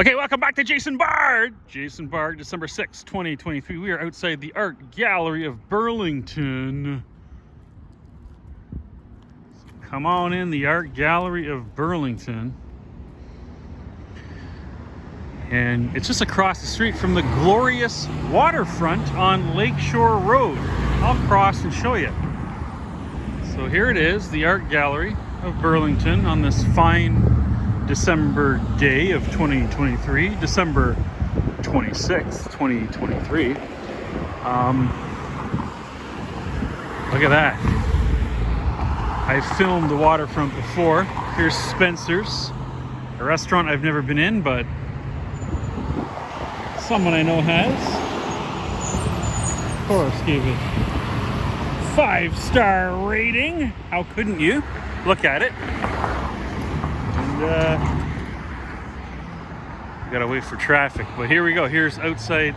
Okay, welcome back to Jason BARD. Jason BARD, December 6, 2023. We are outside the Art Gallery of Burlington. So come on in, the Art Gallery of Burlington. And it's just across the street from the glorious waterfront on Lakeshore Road. I'll cross and show you. So here it is, the Art Gallery of Burlington on this fine December day of 2023, December 26th, 2023. Look at that. I've filmed the waterfront before. Here's Spencer's, a restaurant I've never been in, but someone I know has. Of course, gave it 5-star rating. How couldn't you? Look at it. Gotta wait for traffic, but here we go. Here's outside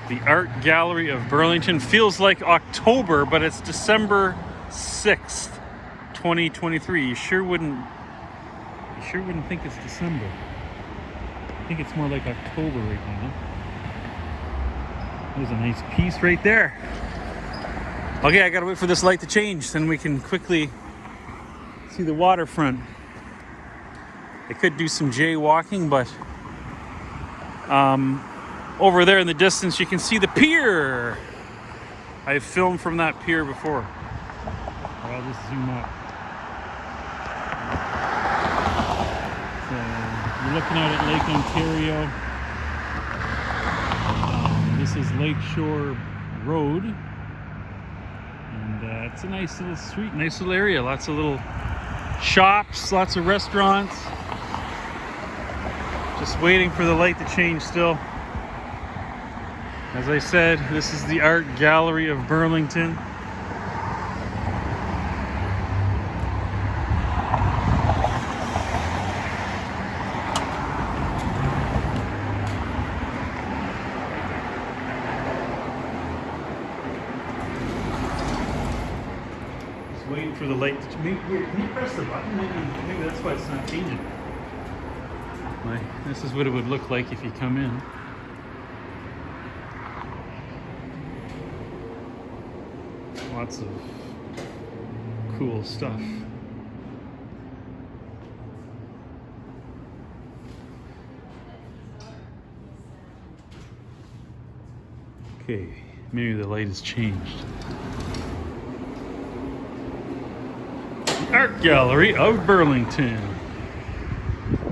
the Art Gallery of Burlington. Feels like October, but it's December 6th, 2023. You sure wouldn't think it's December. I think it's more like October right now. There's a nice piece right there. Okay, I gotta wait for this light to change, then we can quickly see the waterfront. I could do some jaywalking, but over there in the distance you can see the pier. I've filmed from that pier before. I'll just zoom up. So you're looking out at Lake Ontario. This is Lakeshore Road, and it's a nice little street, nice little area. Lots of little shops, lots of restaurants. Just waiting for the light to change still. As I said, this is the Art Gallery of Burlington. Just waiting for the light to change. Can you press the button? Maybe that's why it's not changing. This is what it would look like if you come in. Lots of cool stuff. Okay, maybe the light has changed. The Art Gallery of Burlington.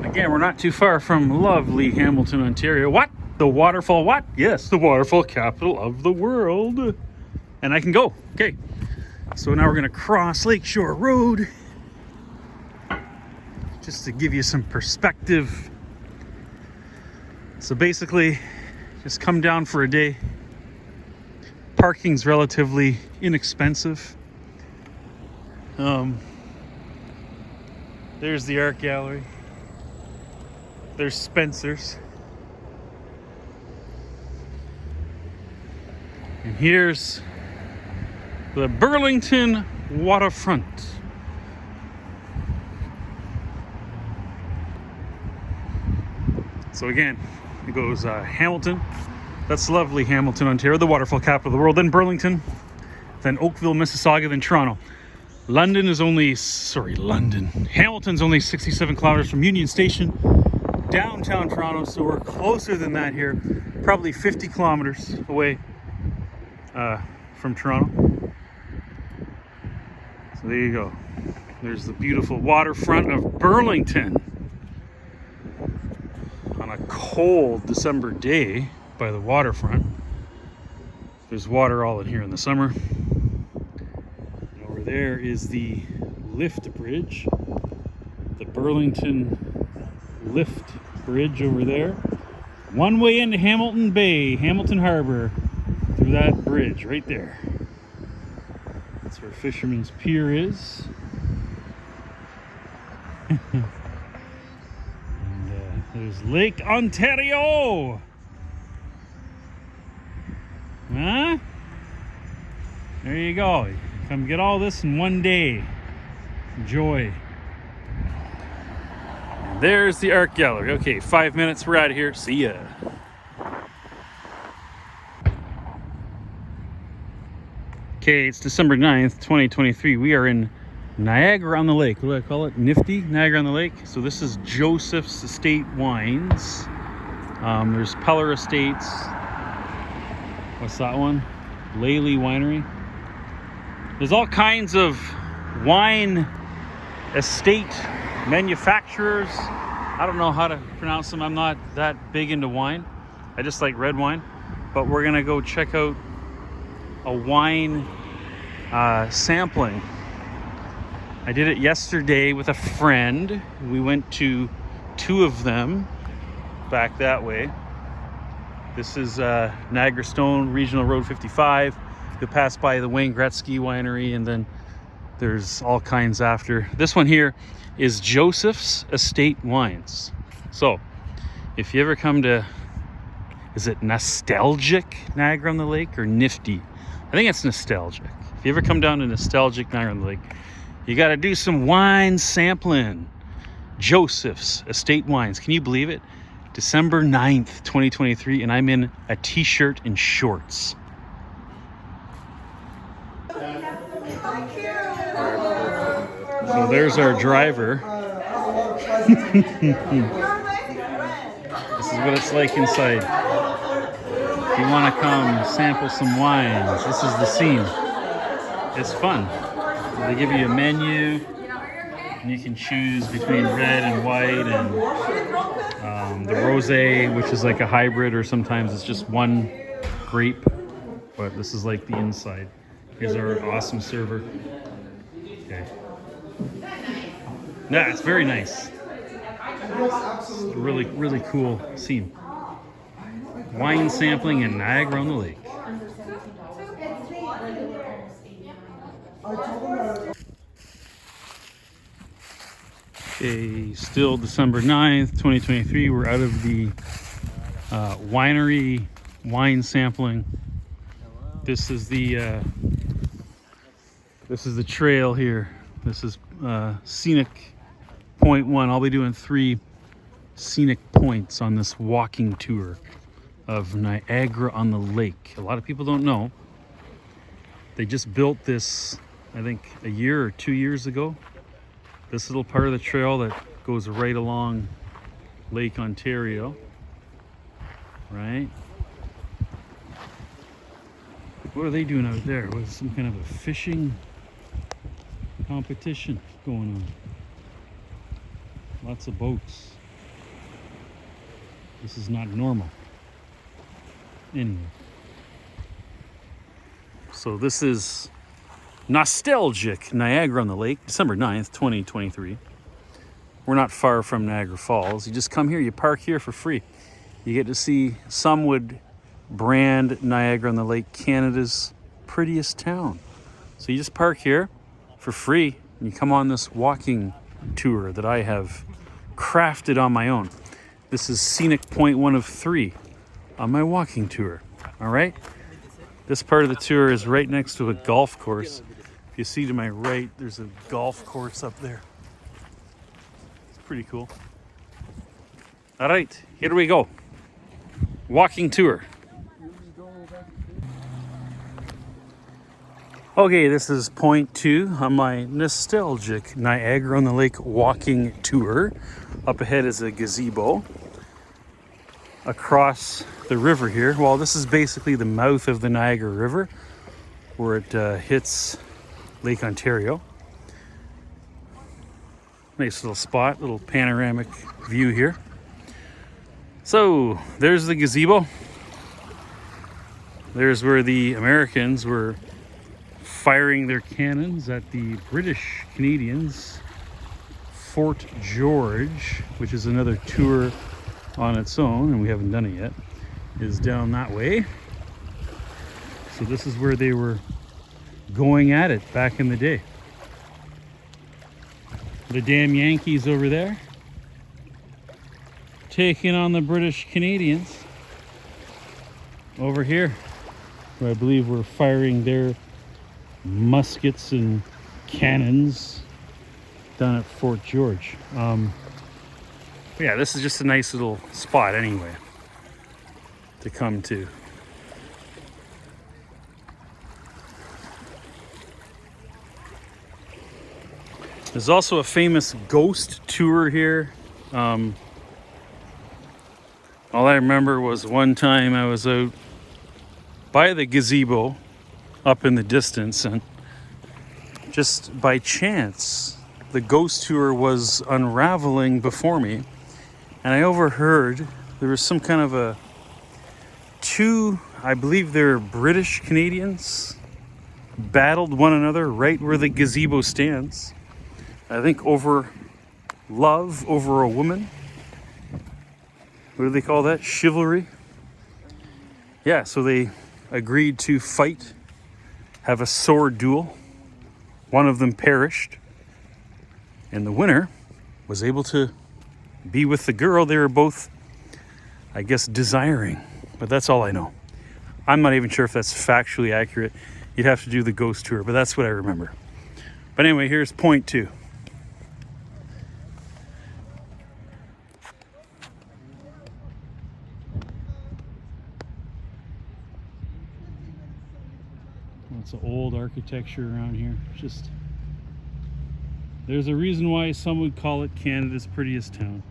Again, we're not too far from lovely Hamilton, Ontario. What? The waterfall what? Yes, the waterfall capital of the world. And I can go. Okay. So now we're going to cross Lakeshore Road. Just to give you some perspective. So basically, just come down for a day. Parking's relatively inexpensive. There's the Art Gallery. There's Spencer's. And here's the Burlington waterfront. So again, it goes Hamilton. That's lovely Hamilton, Ontario, the waterfall capital of the world. Then Burlington, then Oakville, Mississauga, then Toronto. Hamilton's only 67 kilometers from Union Station, downtown Toronto, so we're closer than that here, probably 50 kilometers away from Toronto. So there you go. There's the beautiful waterfront of Burlington on a cold December day by the waterfront. There's water all in here in the summer. And over there is the lift bridge, the Burlington lift bridge over there. One way into Hamilton Bay, Hamilton Harbor, through that bridge right there. That's where Fisherman's Pier is. And there's Lake Ontario. Huh? There you go. Come get all this in one day. Enjoy. There's the art gallery. Okay, 5 minutes, we're out of here. See ya. Okay, it's December 9th, 2023. We are in Niagara-on-the-Lake. What do I call it? Nifty Niagara-on-the-Lake. So this is Joseph's Estate Wines. There's Peller Estates. What's that one? Lely Winery. There's all kinds of wine estate manufacturers. I don't know how to pronounce them. I'm not that big into wine. I just like red wine. But we're gonna go check out a wine sampling. I did it yesterday with a friend. We went to 2 of them back that way. This is Niagara Stone, Regional Road 55. You'll pass by the Wayne Gretzky Winery, and then there's all kinds after. This one here is Joseph's Estate Wines. So if you ever come to, is it Nostalgic Niagara-on-the-Lake or Nifty? I think it's Nostalgic. If you ever come down to Nostalgic Niagara-on-the-Lake, you got to do some wine sampling. Joseph's Estate Wines. Can you believe it? December 9th, 2023, and I'm in a t-shirt and shorts. So there's our driver. This is what it's like inside. If you want to come sample some wines, this is the scene. It's fun. They give you a menu, and you can choose between red and white, and the rosé, which is like a hybrid, or sometimes it's just one grape. But this is like the inside. Here's our awesome server. Okay. Yeah, it's very nice. It's a really, really cool scene. Wine sampling in Niagara-on-the-Lake. Okay, still December 9th, 2023. We're out of the winery wine sampling. This is the trail here. This is scenic point 1. I'll be doing 3 scenic points on this walking tour of Niagara-on-the-Lake. A lot of people don't know. They just built this, I think, a year or 2 years ago. This little part of the trail that goes right along Lake Ontario, right? What are they doing out there? With some kind of a fishing competition going on. Lots of boats. This is not normal. Anyway. So this is Nostalgic Niagara-on-the-Lake, December 9th, 2023. We're not far from Niagara Falls. You just come here, you park here for free. You get to see, some would brand Niagara-on-the-Lake Canada's prettiest town. So you just park here for free, and you come on this walking tour that I have crafted on my own. This is scenic point 1 of 3 on my walking tour. All right? This part of the tour is right next to a golf course. If you see to my right, there's a golf course up there. It's pretty cool. All right, here we go. Walking tour. Okay, this is point 2 on my Nostalgic Niagara-on-the-Lake walking tour. Up ahead is a gazebo. Across the river here, well, this is basically the mouth of the Niagara River, where it hits Lake Ontario. Nice little spot, little panoramic view here. So there's the gazebo. There's where the Americans were firing their cannons at the British Canadians. Fort George, which is another tour on its own, and we haven't done it yet, is down that way. So this is where they were going at it back in the day. The damn Yankees over there taking on the British Canadians over here, who I believe were firing their muskets and cannons down at Fort George. But yeah, this is just a nice little spot anyway to come to. There's also a famous ghost tour here. All I remember was one time I was out by the gazebo up in the distance, and just by chance the ghost tour was unraveling before me, and I overheard there was some kind of a two, I believe they're British Canadians, battled one another right where the gazebo stands. I think over love over a woman. What do they call that? Chivalry? Yeah, so they agreed to fight, have a sword duel. One of them perished, and the winner was able to be with the girl they were both, I guess, desiring. But that's all I know. I'm not even sure if that's factually accurate. You'd have to do the ghost tour, but that's what I remember. But anyway, here's point 2. Lots of old architecture around here. Just, there's a reason why some would call it Canada's prettiest town.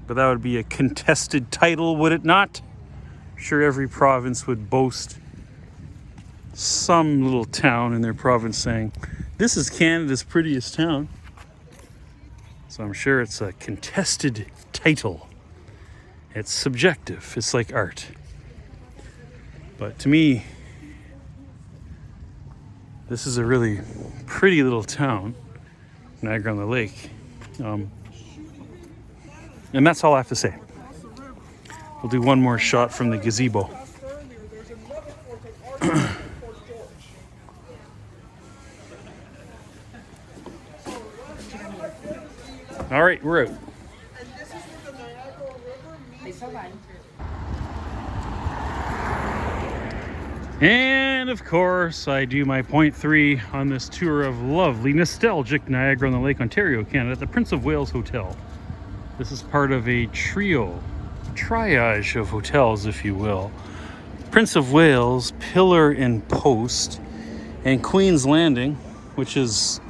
But that would be a contested title, would it not? I'm sure every province would boast some little town in their province saying, this is Canada's prettiest town. So I'm sure it's a contested title. It's subjective. It's like art. But to me, this is a really pretty little town, Niagara-on-the-Lake. And that's all I have to say. We'll do one more shot from the gazebo. All right, we're out. And of course, I do my point 3 on this tour of lovely, nostalgic Niagara-on-the-Lake, Ontario, Canada, at the Prince of Wales Hotel. This is part of a triage of hotels, if you will. Prince of Wales, Pillar and Post, and Queen's Landing, which is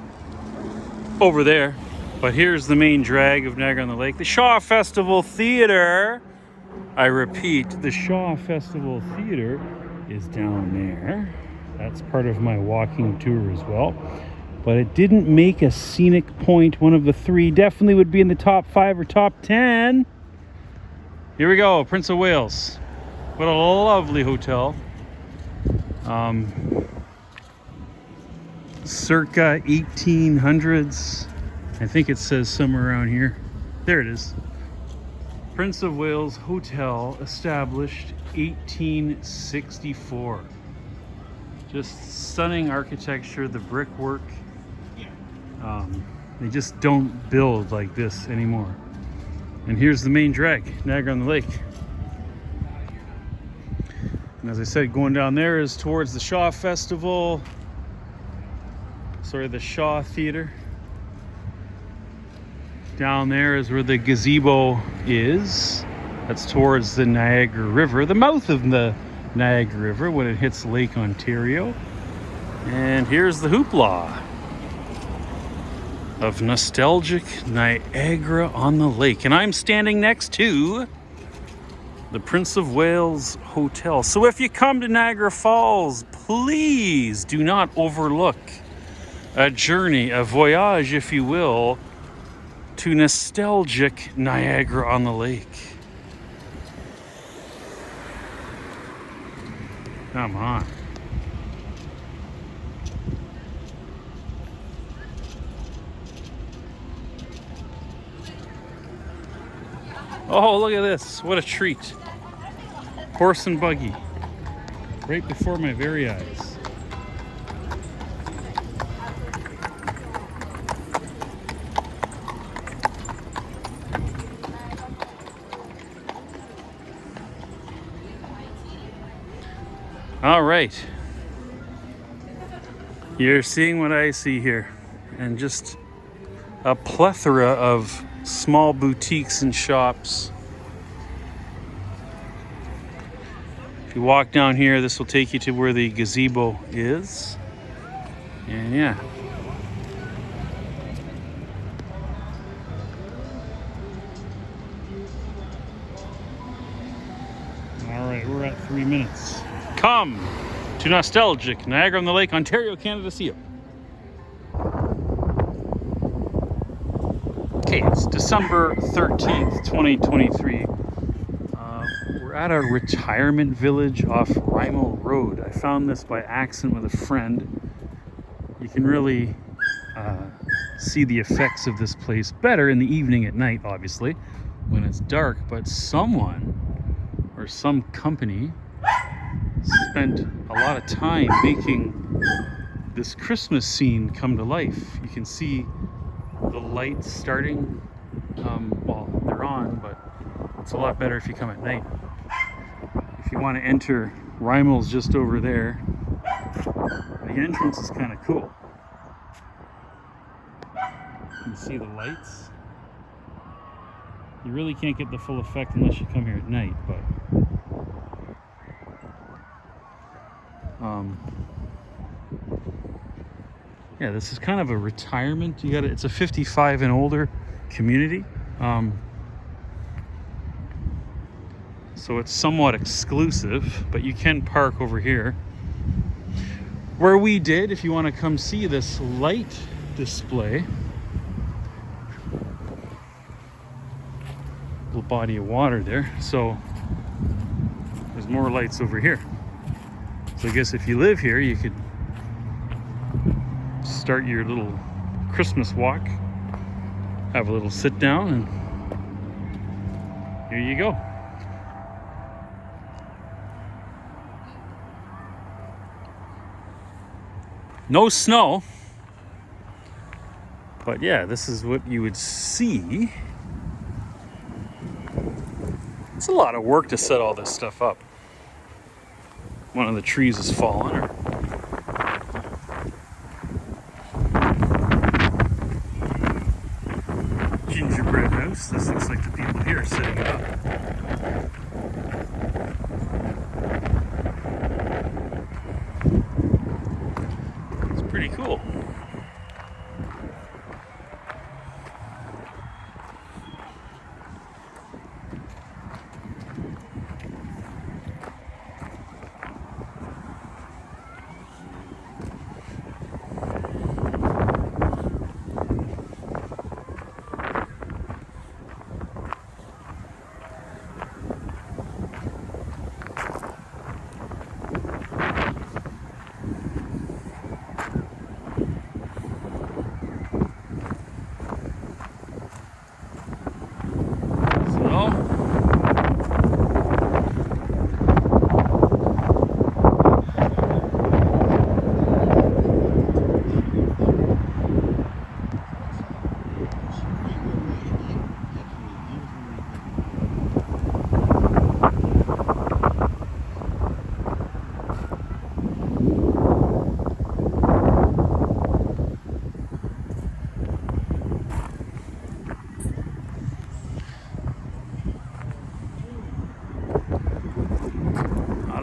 over there. But here's the main drag of Niagara-on-the-Lake, the Shaw Festival Theatre. I repeat, the Shaw Festival Theatre is down there. That's part of my walking tour as well. But it didn't make a scenic point. One of the 3 definitely would be in the top 5 or top 10. Here we go, Prince of Wales. What a lovely hotel. Circa 1800s. I think it says somewhere around here. There it is. Prince of Wales Hotel, established 1864. Just stunning architecture, the brickwork. They just don't build like this anymore. And here's the main drag, Niagara-on-the-Lake. And as I said, going down there is towards the Shaw Festival. Sorry, the Shaw Theatre. Down there is where the gazebo is. That's towards the Niagara River, the mouth of the Niagara River when it hits Lake Ontario. And here's the hoopla of nostalgic Niagara-on-the-Lake. And I'm standing next to the Prince of Wales Hotel. So if you come to Niagara Falls, please do not overlook a journey, a voyage, if you will, to nostalgic Niagara-on-the-Lake. Come on. Oh, look at this. What a treat. Horse and buggy. Right before my very eyes. All right. You're seeing what I see here. And just a plethora of small boutiques and shops. If you walk down here, this will take you to where the gazebo is. And yeah. All right, we're at 3 minutes. Come to Nostalgic Niagara-on-the-Lake, Ontario, Canada. See you. Okay, it's December 13th, 2023. We're at a retirement village off Rymal Road. I found this by accident with a friend. You can really see the effects of this place better in the evening at night, obviously, when it's dark, but someone or some company spent a lot of time making this Christmas scene come to life. You can see the lights starting, well, they're on, but it's a lot better if you come at night. If you want to enter, Rymal's just over there. The entrance is kind of cool. You can see the lights. You really can't get the full effect unless you come here at night, but yeah, this is kind of a retirement. It's a 55 and older community. So it's somewhat exclusive, but you can park over here. Where we did, if you want to come see this light display. Little body of water there. So there's more lights over here. So I guess if you live here, you could start your little Christmas walk, have a little sit down, and here you go. No snow, but yeah, this is what you would see. It's a lot of work to set all this stuff up. One of the trees has fallen, or gingerbread house. This looks like the people here are setting it up. It's pretty cool.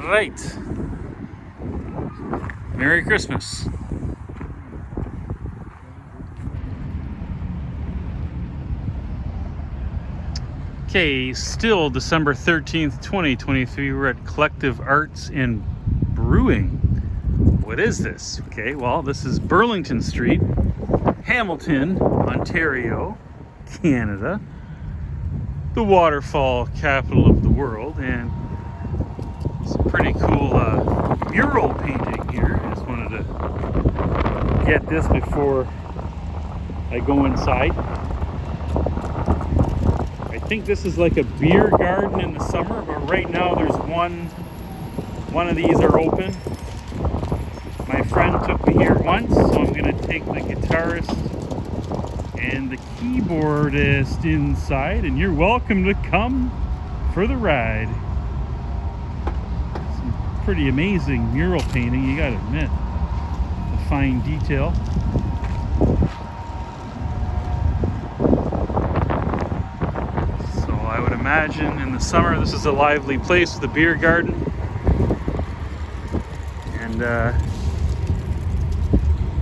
Right. Merry Christmas. Okay, still December 13th, 2023. We're at Collective Arts in Brewing. What is this? Okay, well, this is Burlington Street, Hamilton, Ontario, Canada, the waterfall capital of the world, and some pretty cool mural painting here. I just wanted to get this before I go inside. I think this is like a beer garden in the summer, but right now there's one of these are open. My friend took me here once, so I'm going to take the guitarist and the keyboardist inside, and you're welcome to come for the ride. Pretty amazing mural painting, you gotta admit. The fine detail. imagine in the summer, this is a lively place with a beer garden. And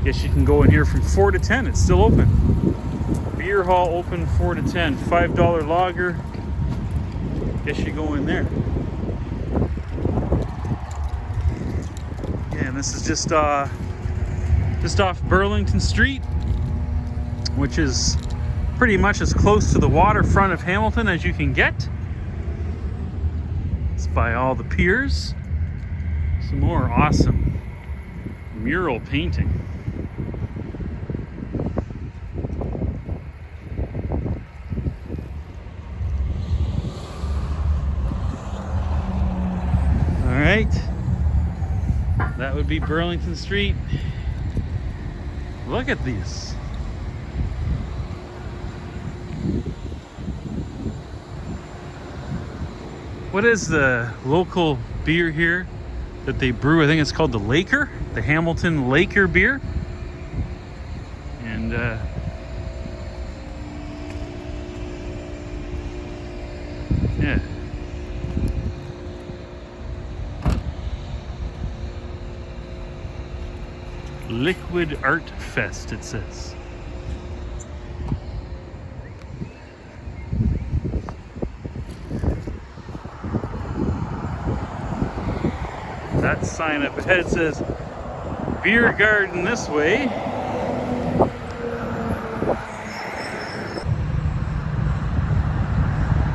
guess you can go in here from 4 to 10. It's still open. Beer hall open 4 to 10. $5 lager. Guess you go in there. Yeah, and this is just off Burlington Street, which is pretty much as close to the waterfront of Hamilton as you can get. It's by all the piers. Some more awesome mural painting. All right, that would be Burlington Street. Look at these. What is the local beer here that they brew? I think it's called the Laker, the Hamilton Laker beer. And yeah. Liquid Art Fest, it says. That sign up ahead says beer garden this way.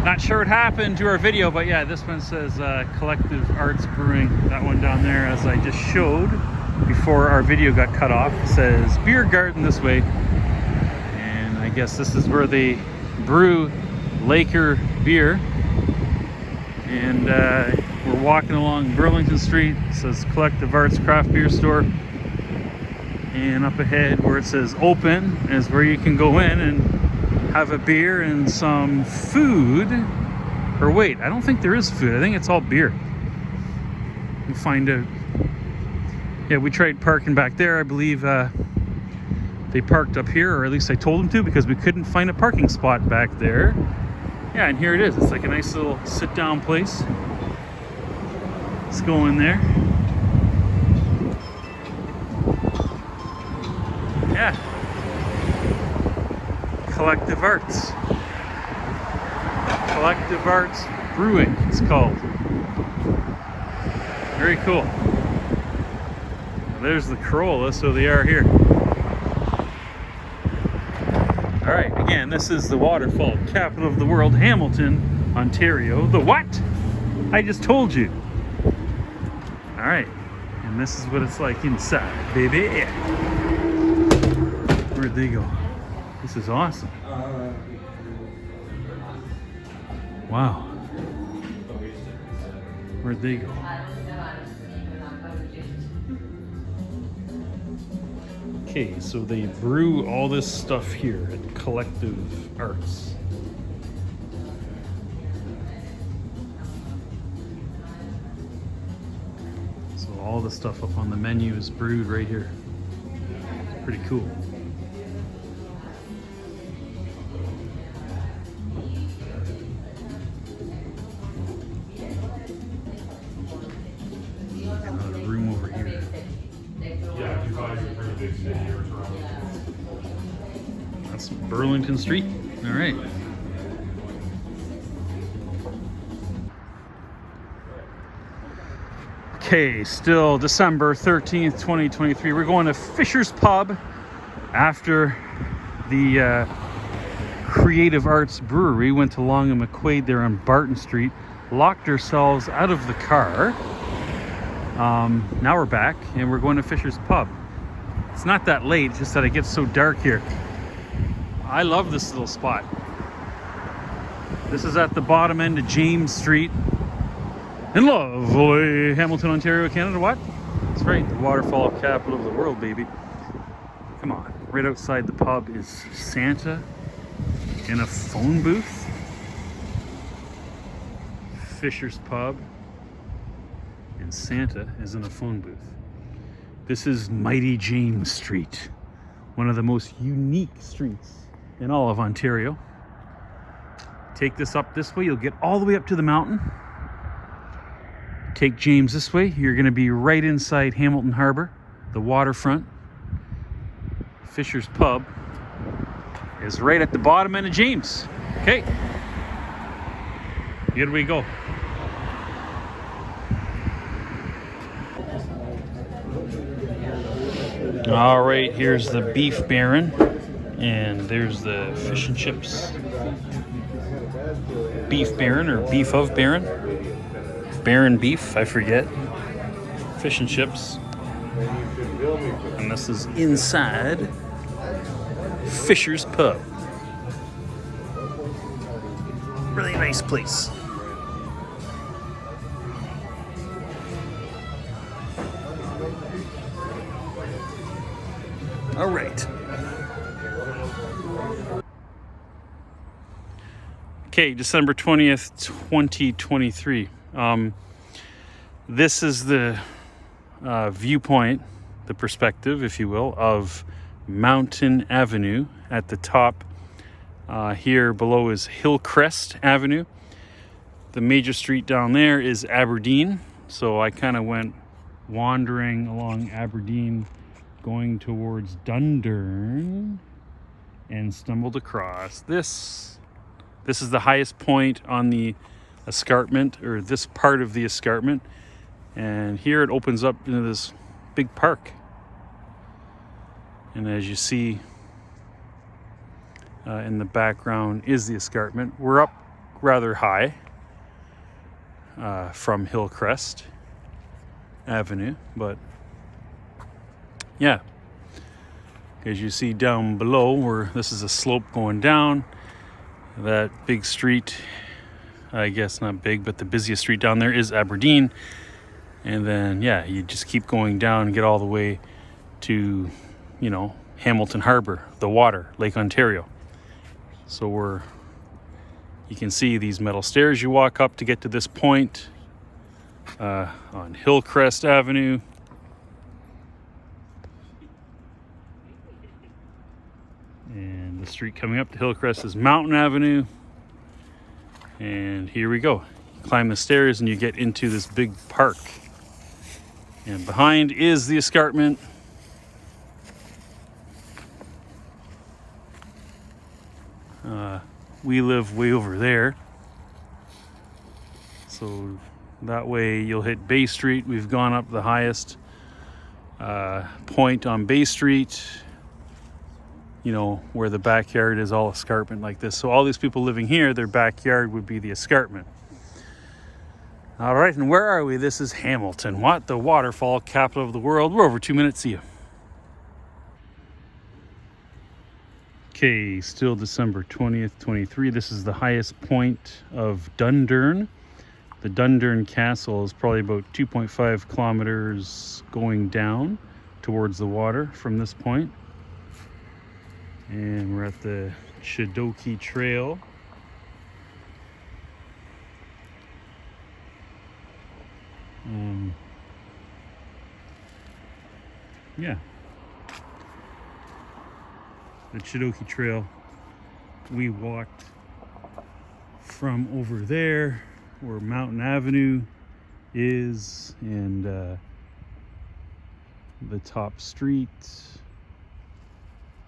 Not sure what happened to our video, but yeah, this one says Collective Arts Brewing. That one down there, as I just showed before our video got cut off, says beer garden this way. And I guess this is where they brew Laker beer. And we're walking along Burlington Street. It says Collective Arts Craft Beer Store. And up ahead where it says open is where you can go in and have a beer and some food. Or wait, I don't think there is food. I think it's all beer. We'll find out. Yeah, we tried parking back there. I believe they parked up here, or at least I told them to, because we couldn't find a parking spot back there. Yeah, and here it is. It's like a nice little sit-down place. Let's go in there. Yeah. Collective Arts. Collective Arts Brewing, it's called. Very cool. There's the Corolla, so they are here. All right, again, this is the waterfall capital of the world, Hamilton, Ontario. The what? I just told you. All right, and this is what it's like inside, baby. Where'd they go? This is awesome. Wow. Where'd they go? Okay, so they brew all this stuff here at Collective Arts. So all the stuff up on the menu is brewed right here. It's pretty cool. Another room over here. Yeah, if you buy your pretty big city or Toronto. That's Burlington Street. All right. Okay, still December 13th, 2023. We're going to Fisher's Pub after the Creative Arts Brewery. Went to Long and McQuaid there on Barton Street. Locked ourselves out of the car. Now we're back and we're going to Fisher's Pub. It's not that late, just that it gets so dark here. I love this little spot. This is at the bottom end of James Street in lovely Hamilton, Ontario, Canada. What? That's right, the waterfall capital of the world, baby. Come on. Right outside the pub is Santa in a phone booth. Fisher's Pub. And Santa is in a phone booth. This is Mighty James Street, one of the most unique streets in all of Ontario. take this up this way, you'll get all the way up to the mountain. Take James this way, you're going to be right inside Hamilton Harbor, the waterfront. Fisher's Pub is right at the bottom end of James. Okay, here we go. All right, here's the Beef Baron, and there's the fish and chips. Beef Baron or Beef of Baron? Baron beef, I forget. Fish and chips. And this is inside Fisher's Pub. Really nice place. All right. Okay, December 20th, 2023. This is the viewpoint, the perspective, if you will, of Mountain Avenue at the top. Here below is Hillcrest Avenue. The major street down there is Aberdeen. So I kind of went wandering along Aberdeen, going towards Dundurn, and stumbled across this. This is the highest point on the escarpment, or this part of the escarpment. And here it opens up into this big park. And as you see in the background is the escarpment. We're up rather high from Hillcrest Avenue, but yeah, as you see down below, where this is a slope going down, that big street, I guess not big, but the busiest street down there is Aberdeen. And then, yeah, you just keep going down and get all the way to, you know, Hamilton Harbor, the water, Lake Ontario. So you can see these metal stairs you walk up to get to this point on Hillcrest Avenue. And the street coming up to Hillcrest is Mountain Avenue. And here we go. You climb the stairs and you get into this big park. And behind is the escarpment. We live way over there. So that way you'll hit Bay Street. We've gone up the highest point on Bay Street, you know, where the backyard is all escarpment like this. So all these people living here, their backyard would be the escarpment. All right, and where are we? This is Hamilton. What? The waterfall capital of the world. We're over 2 minutes. See you. Okay, still December 20th, 23. This is the highest point of Dundurn. The Dundurn Castle is probably about 2.5 kilometers going down towards the water from this point. And we're at the Chidoki Trail. Yeah. The Chidoki Trail. We walked from over there where Mountain Avenue is, and the top street,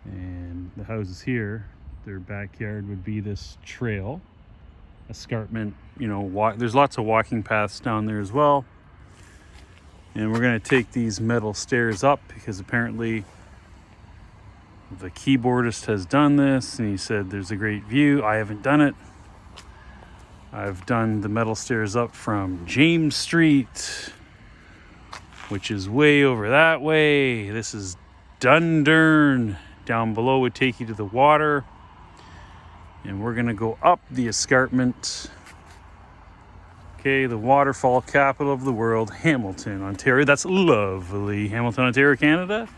and the houses here, their backyard would be this trail, escarpment, you know, there's lots of walking paths down there as well. And we're going to take these metal stairs up because apparently the keyboardist has done this, and he said there's a great view. I haven't done it. I've done the metal stairs up from James Street, which is way over that way. This is Dundurn. Down below would take you to the water. And we're going to go up the escarpment. Okay, the waterfall capital of the world, Hamilton, Ontario. That's lovely. Hamilton, Ontario, Canada.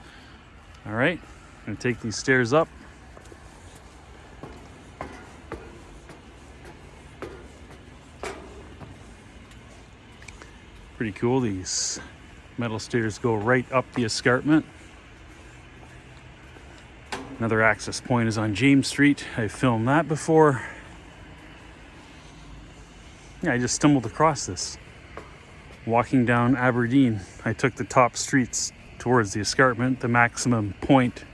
All right, I'm going to take these stairs up. Pretty cool. These metal stairs go right up the escarpment. Another access point is on James Street. I filmed that before. Yeah, I just stumbled across this. Walking down Aberdeen, I took the top streets towards the escarpment, the maximum point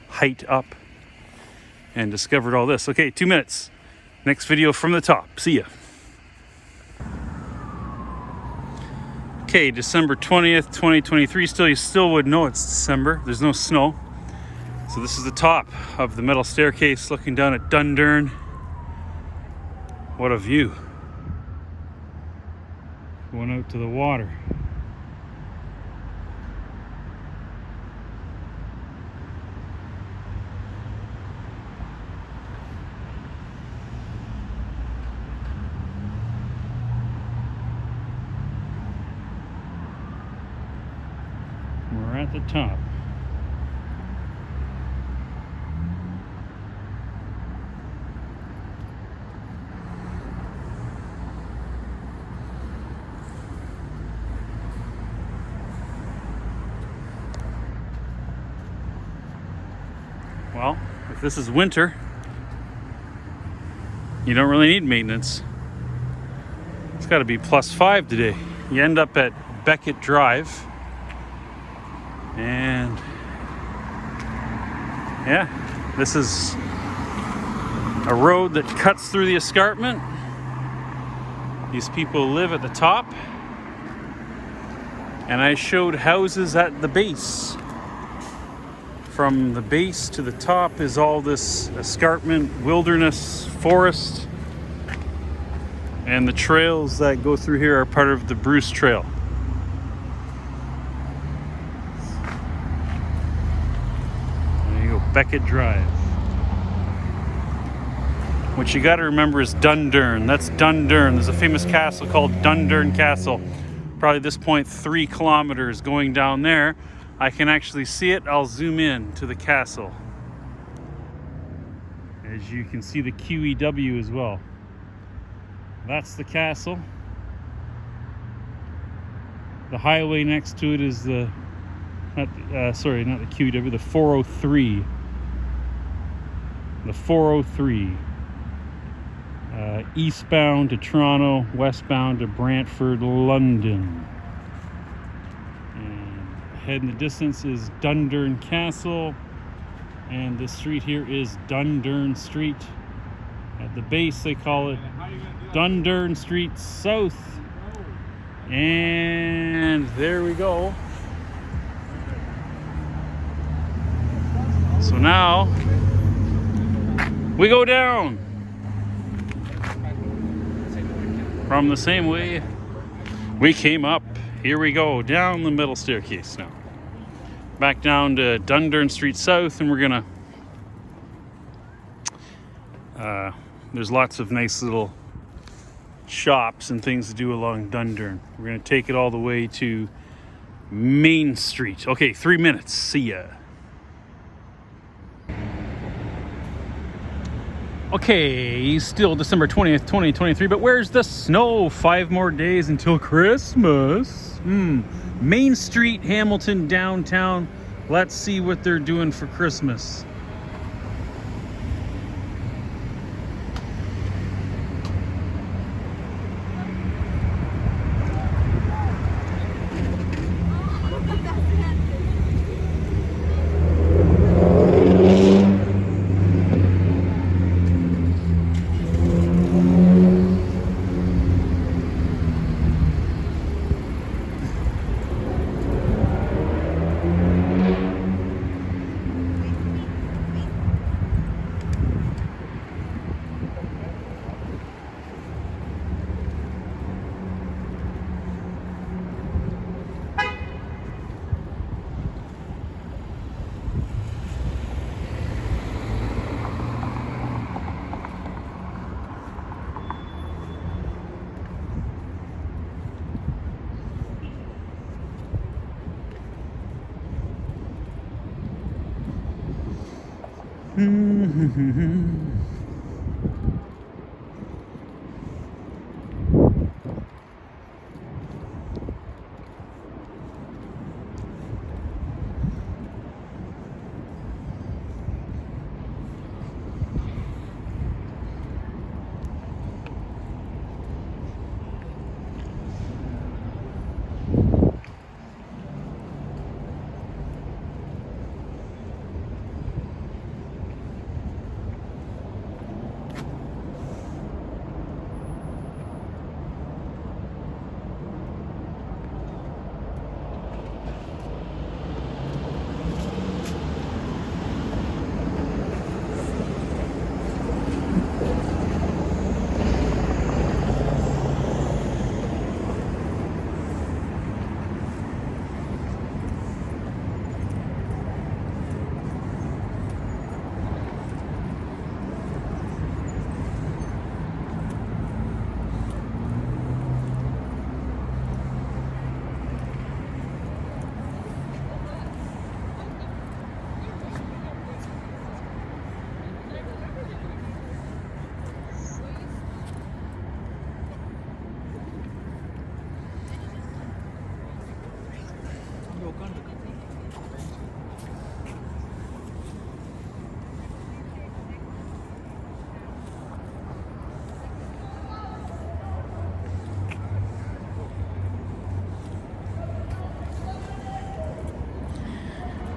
height up, and discovered all this. Okay, 2 minutes. Next video from the top. See ya. Okay, December 20th, 2023. You still would know it's December. There's no snow. So this is the top of the metal staircase looking down at Dundurn. What a view. Going out to the water. We're at the top. Well, if this is winter, you don't really need maintenance. It's got to be +5 today. You end up at Beckett Drive. And yeah, this is a road that cuts through the escarpment. These people live at the top. And I showed houses at the base. From the base to the top is all this escarpment, wilderness, forest. And the trails that go through here are part of the Bruce Trail. There you go, Beckett Drive. What you gotta remember is Dundurn. That's Dundurn. There's a famous castle called Dundurn Castle. Probably at this point 3 kilometers going down there. I can actually see it. I'll zoom in to the castle. As you can see the QEW as well. That's the castle. The highway next to it is the, not the QEW, the 403. The 403. Eastbound to Toronto, westbound to Brantford, London. Ahead in the distance is Dundurn Castle, and the street here is Dundurn Street. At the base they call it Dundurn Street South. And there we go. So now we go down from the same way we came up. Here we go down the middle staircase now. Back down to Dundurn Street South, and we're gonna there's lots of nice little shops and things to do along Dundurn. We're gonna take it all the way to Main Street. Okay, 3 minutes. See ya. Okay, still December 20th, 2023, but where's the snow? 5 more days until Christmas. Main Street, Hamilton, downtown. Let's see what they're doing for Christmas.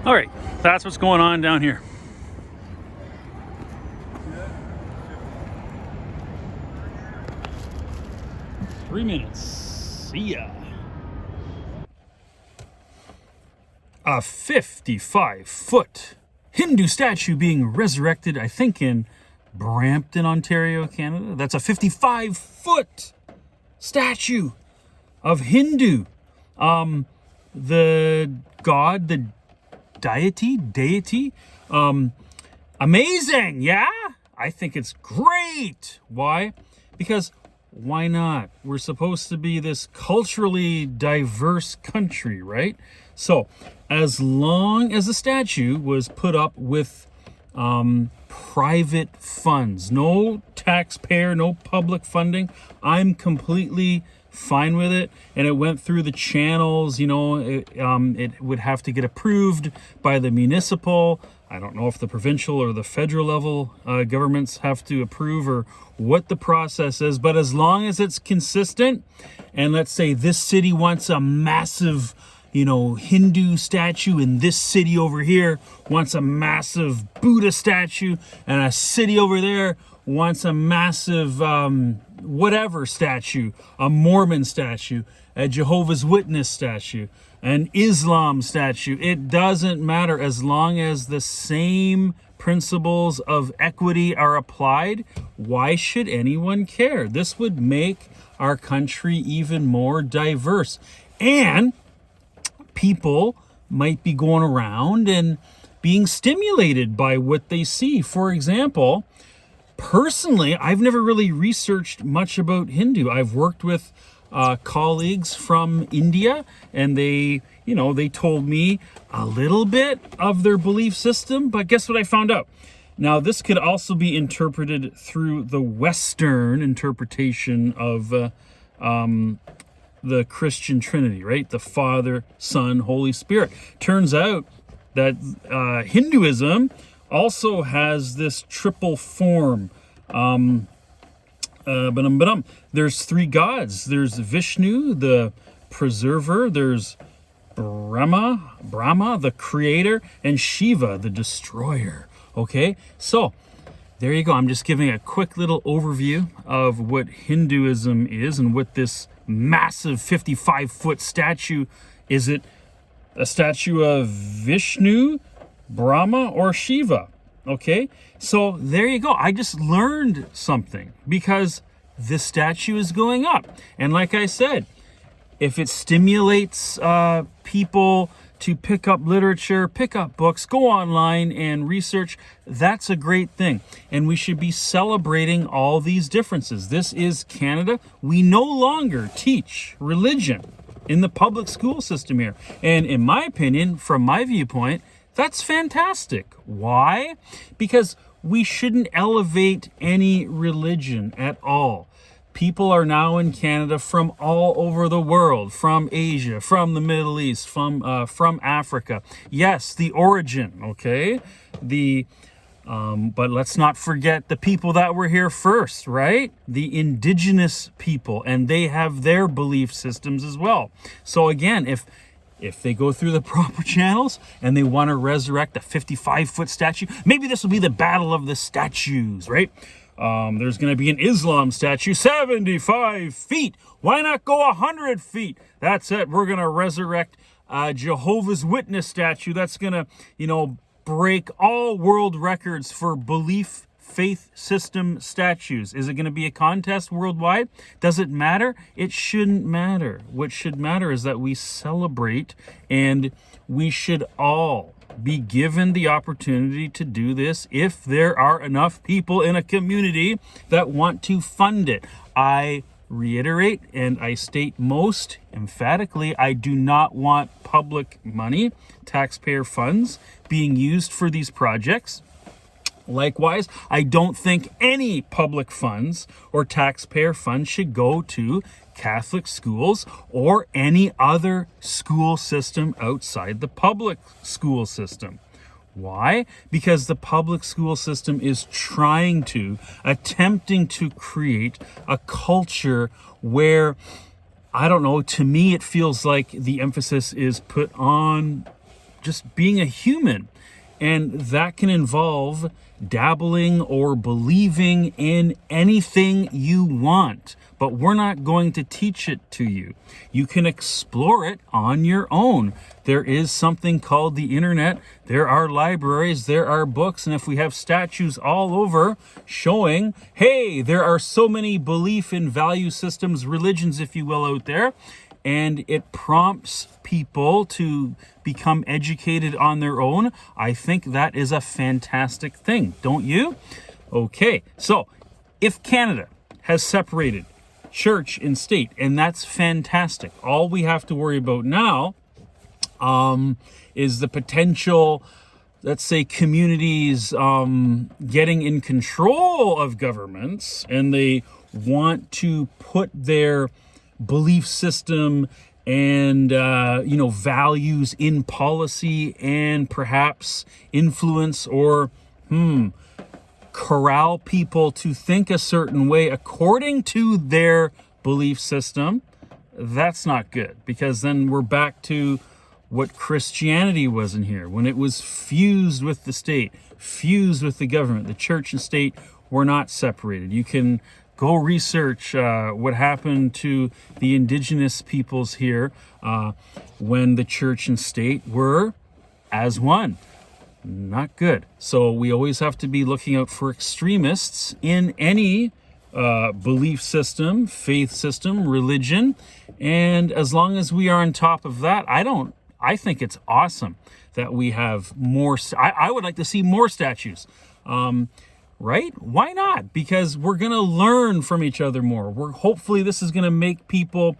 All right, that's what's going on down here. Three minutes. See ya. A 55-foot Hindu statue being resurrected, I think in Brampton, Ontario, Canada. That's a 55-foot statue of Hindu. The god, the deity. Amazing, yeah? I think it's great. Why? Because why not? We're supposed to be this culturally diverse country, right? So, as long as the statue was put up with private funds, no taxpayer, no public funding, I'm completely fine with it. And it went through the channels, you know, it would have to get approved by the municipal. I don't know if the provincial or the federal level governments have to approve or what the process is, but as long as it's consistent, and let's say this city wants a massive, you know, Hindu statue, and this city over here wants a massive Buddha statue, and a city over there wants a massive whatever statue, a Mormon statue, a Jehovah's Witness statue, an Islam statue. It doesn't matter as long as the same principles of equity are applied. Why should anyone care? This would make our country even more diverse. And people might be going around and being stimulated by what they see. For example, personally, I've never really researched much about Hindu. I've worked with colleagues from India, and they told me a little bit of their belief system, but guess what I found out? Now, this could also be interpreted through the Western interpretation of the Christian Trinity, right? The Father, Son, Holy Spirit. Turns out that Hinduism also has this triple form. There's three gods. There's Vishnu, the preserver. There's Brahma, the creator, and Shiva, the destroyer. Okay, so there you go. I'm just giving a quick little overview of what Hinduism is and what this massive 55-foot statue is. It a statue of Vishnu, Brahma, or Shiva? Okay, so there you go. I just learned something because this statue is going up. And like I said, if it stimulates people to pick up literature, pick up books, go online and research, that's a great thing. And we should be celebrating all these differences. This is Canada. We no longer teach religion in the public school system here. And in my opinion, from my viewpoint, that's fantastic. Why? Because we shouldn't elevate any religion at all. People are now in Canada from all over the world, from Asia, from the Middle East, from Africa. Yes, the origin, okay? But let's not forget the people that were here first, right? The indigenous people, and they have their belief systems as well. So again, if they go through the proper channels and they want to resurrect a 55-foot statue, maybe this will be the battle of the statues, right? There's going to be an Islam statue, 75 feet. Why not go 100 feet? That's it. We're going to resurrect a Jehovah's Witness statue. That's going to, break all world records for belief faith system statues. Is it going to be a contest worldwide? Does it matter? It shouldn't matter. What should matter is that we celebrate, and we should all be given the opportunity to do this if there are enough people in a community that want to fund it. I reiterate and I state most emphatically, I do not want public money, taxpayer funds, being used for these projects. Likewise, I don't think any public funds or taxpayer funds should go to Catholic schools or any other school system outside the public school system. Why? Because the public school system is attempting to create a culture where, I don't know, to me it feels like the emphasis is put on just being a human. And that can involve dabbling or believing in anything you want. But we're not going to teach it to you. You can explore it on your own. There is something called the internet. There are libraries, there are books, and if we have statues all over showing, hey, there are so many belief and value systems, religions, if you will, out there, and it prompts people to become educated on their own, I think that is a fantastic thing, don't you? Okay, so if Canada has separated church and state, and that's fantastic, all we have to worry about now is the potential, let's say, communities getting in control of governments, and they want to put their belief system and values in policy, and perhaps influence or corral people to think a certain way according to their belief system. That's not good, because then we're back to what Christianity was in here, when it was fused with the state, fused with the government. The church and state were not separated. You can go research what happened to the indigenous peoples here when the church and state were as one. Not good. So we always have to be looking out for extremists in any belief system, faith system, religion. And as long as we are on top of that, I think it's awesome that we have more. I would like to see more statues. Right? Why not? Because we're going to learn from each other more. Hopefully this is going to make people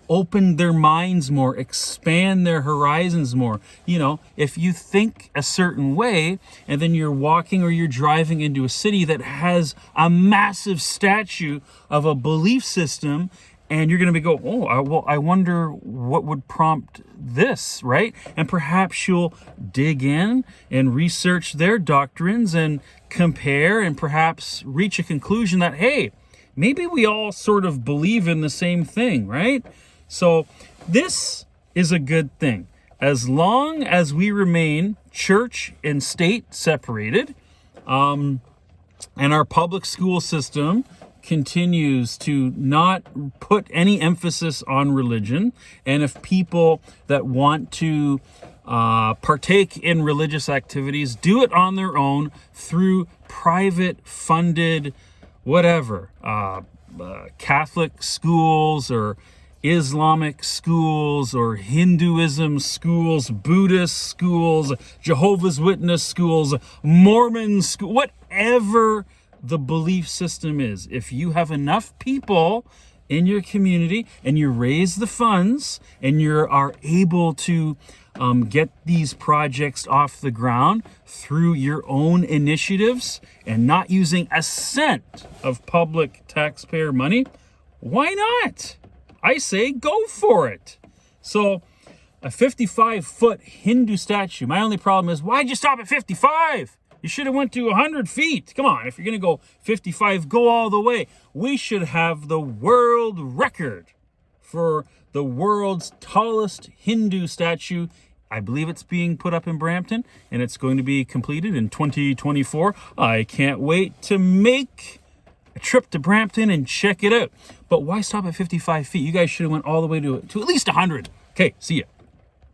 open their minds more, expand their horizons more. You know, if you think a certain way and then you're walking or you're driving into a city that has a massive statue of a belief system, and you're going to I wonder what would prompt this, right? And perhaps you'll dig in and research their doctrines and compare and perhaps reach a conclusion that, hey, maybe we all sort of believe in the same thing, right? So this is a good thing. As long as we remain church and state separated, and our public school system continues to not put any emphasis on religion, and if people that want to partake in religious activities do it on their own through private funded whatever, Catholic schools or Islamic schools or Hinduism schools, Buddhist schools, Jehovah's Witness schools, Mormon schools, whatever the belief system is. If you have enough people in your community and you raise the funds and you are able to get these projects off the ground through your own initiatives and not using a cent of public taxpayer money, why not? I say go for it. So a 55-foot Hindu statue. My only problem is, why'd you stop at 55? You should have went to 100 feet. Come on, if you're going to go 55, go all the way. We should have the world record for the world's tallest Hindu statue. I believe it's being put up in Brampton, and it's going to be completed in 2024. I can't wait to make a trip to Brampton and check it out. But why stop at 55 feet? You guys should have went all the way to at least 100. Okay, see ya.